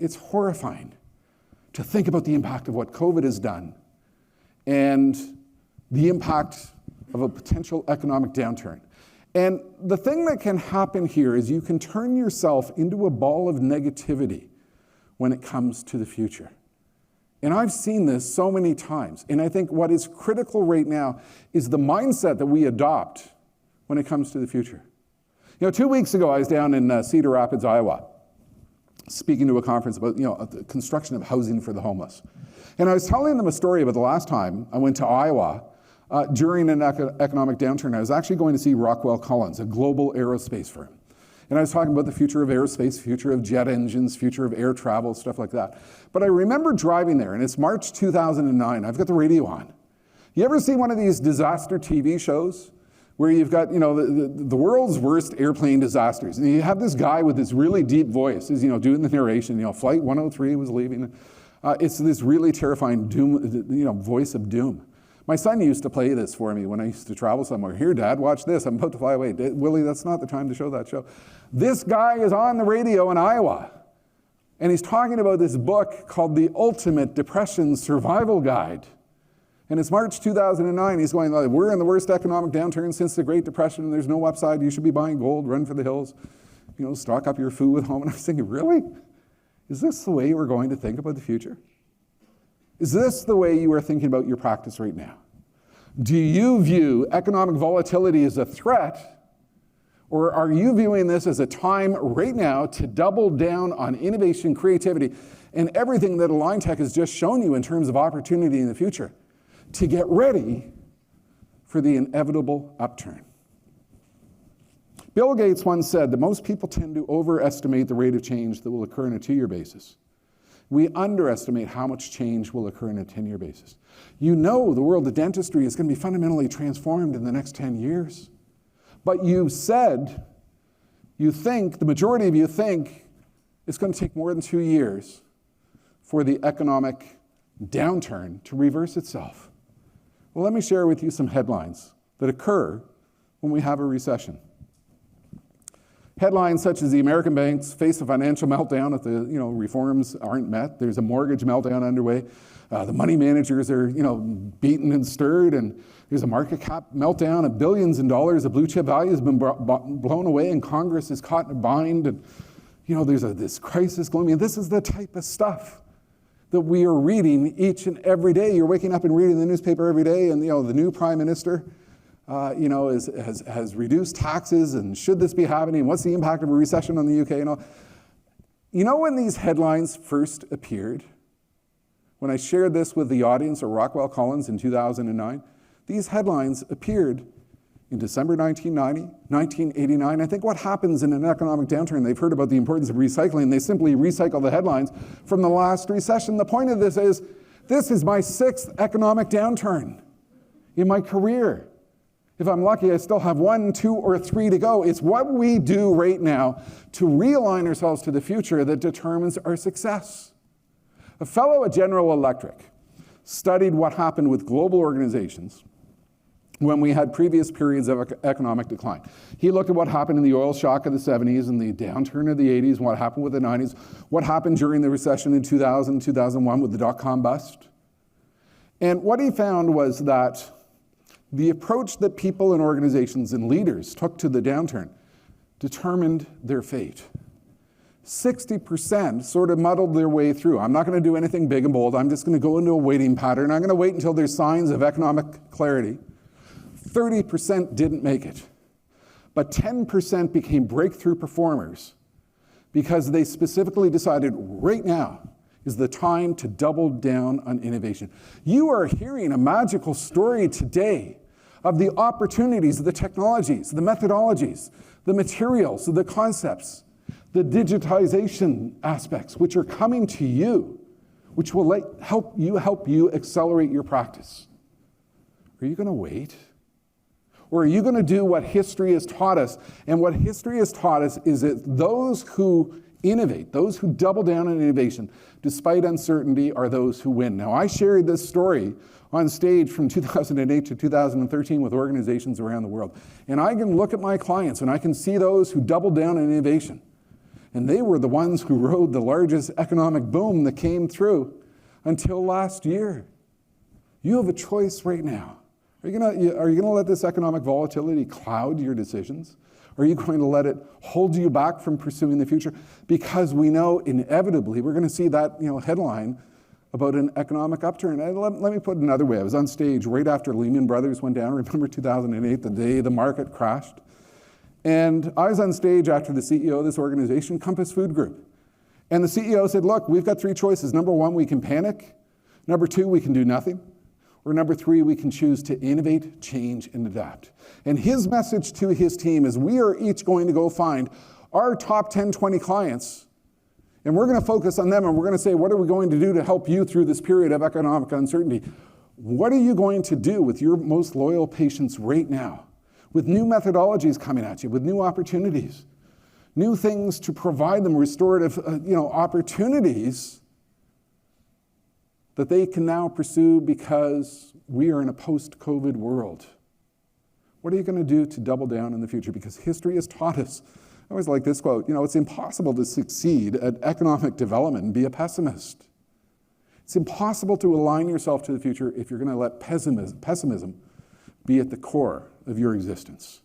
it's horrifying to think about the impact of what COVID has done and the impact of a potential economic downturn. And the thing that can happen here is you can turn yourself into a ball of negativity when it comes to the future. And I've seen this so many times. And I think what is critical right now is the mindset that we adopt when it comes to the future. 2 weeks ago, I was down in Cedar Rapids, Iowa, speaking to a conference about the construction of housing for the homeless. And I was telling them a story about the last time I went to Iowa during an economic downturn. I was actually going to see Rockwell Collins, a global aerospace firm. And I was talking about the future of aerospace, future of jet engines, future of air travel, stuff like that. But I remember driving there, and it's March 2009. I've got the radio on. You ever see one of these disaster TV shows where you've got, the world's worst airplane disasters, and you have this guy with this really deep voice, is doing the narration. Flight 103 was leaving. It's this really terrifying doom, voice of doom. My son used to play this for me when I used to travel somewhere. Here, Dad, watch this. I'm about to fly away. Willie, that's not the time to show that show. This guy is on the radio in Iowa, and he's talking about this book called The Ultimate Depression Survival Guide. And it's March 2009. He's going, we're in the worst economic downturn since the Great Depression. There's no upside. You should be buying gold, run for the hills, stock up your food at home. And I was thinking, really? Is this the way you are going to think about the future? Is this the way you are thinking about your practice right now? Do you view economic volatility as a threat, or are you viewing this as a time right now to double down on innovation, creativity, and everything that Align Tech has just shown you in terms of opportunity in the future to get ready for the inevitable upturn? Bill Gates once said that most people tend to overestimate the rate of change that will occur on a 2-year basis. We underestimate how much change will occur on a 10-year basis. The world of dentistry is going to be fundamentally transformed in the next 10 years. But the majority of you think it's going to take more than 2 years for the economic downturn to reverse itself. Well, let me share with you some headlines that occur when we have a recession. Headlines such as the American banks face a financial meltdown if the reforms aren't met. There's a mortgage meltdown underway. The money managers are beaten and stirred, and there's a market cap meltdown of billions in dollars of blue chip value has been blown away, and Congress is caught in a bind, and there's this crisis glooming. This is the type of stuff that we are reading each and every day. You're waking up and reading the newspaper every day, and the new prime minister has reduced taxes, and should this be happening? What's the impact of a recession on the UK? When these headlines first appeared, when I shared this with the audience at Rockwell Collins in 2009, these headlines appeared in December 1990, 1989. I think what happens in an economic downturn, they've heard about the importance of recycling. They simply recycle the headlines from the last recession. The point of this is my 6th economic downturn in my career. If I'm lucky, I still have 1, 2, or 3 to go. It's what we do right now to realign ourselves to the future that determines our success. A fellow at General Electric studied what happened with global organizations when we had previous periods of economic decline. He looked at what happened in the oil shock of the 70s and the downturn of the 80s, and what happened with the 90s, what happened during the recession in 2000, 2001 with the dot-com bust. And what he found was that the approach that people and organizations and leaders took to the downturn determined their fate. 60% sort of muddled their way through. I'm not going to do anything big and bold. I'm just going to go into a waiting pattern. I'm going to wait until there's signs of economic clarity. 30% didn't make it. But 10% became breakthrough performers because they specifically decided right now is the time to double down on innovation. You are hearing a magical story today of the opportunities, the technologies, the methodologies, the materials, the concepts, the digitization aspects, which are coming to you, which will help you accelerate your practice. Are you going to wait? Or are you going to do what history has taught us? And what history has taught us is that those who innovate, those who double down on innovation, despite uncertainty, are those who win. Now, I shared this story on stage from 2008 to 2013 with organizations around the world. And I can look at my clients and I can see those who double down on innovation. And they were the ones who rode the largest economic boom that came through until last year. You have a choice right now. Are you gonna let this economic volatility cloud your decisions? Or are you going to let it hold you back from pursuing the future? Because we know inevitably we're going to see that headline about an economic upturn. And let me put it another way. I was on stage right after Lehman Brothers went down. Remember 2008, the day the market crashed? And I was on stage after the CEO of this organization, Compass Food Group. And the CEO said, look, we've got three choices. Number one, we can panic. Number two, we can do nothing. Or number three, we can choose to innovate, change, and adapt. And his message to his team is we are each going to go find our top 10, 20 clients, and we're going to focus on them, and we're going to say, what are we going to do to help you through this period of economic uncertainty? What are you going to do with your most loyal patients right now, with new methodologies coming at you, with new opportunities, new things to provide them restorative opportunities that they can now pursue because we are in a post-COVID world? What are you going to do to double down in the future? Because history has taught us, I always like this quote, it's impossible to succeed at economic development and be a pessimist. It's impossible to align yourself to the future if you're going to let pessimism be at the core of your existence.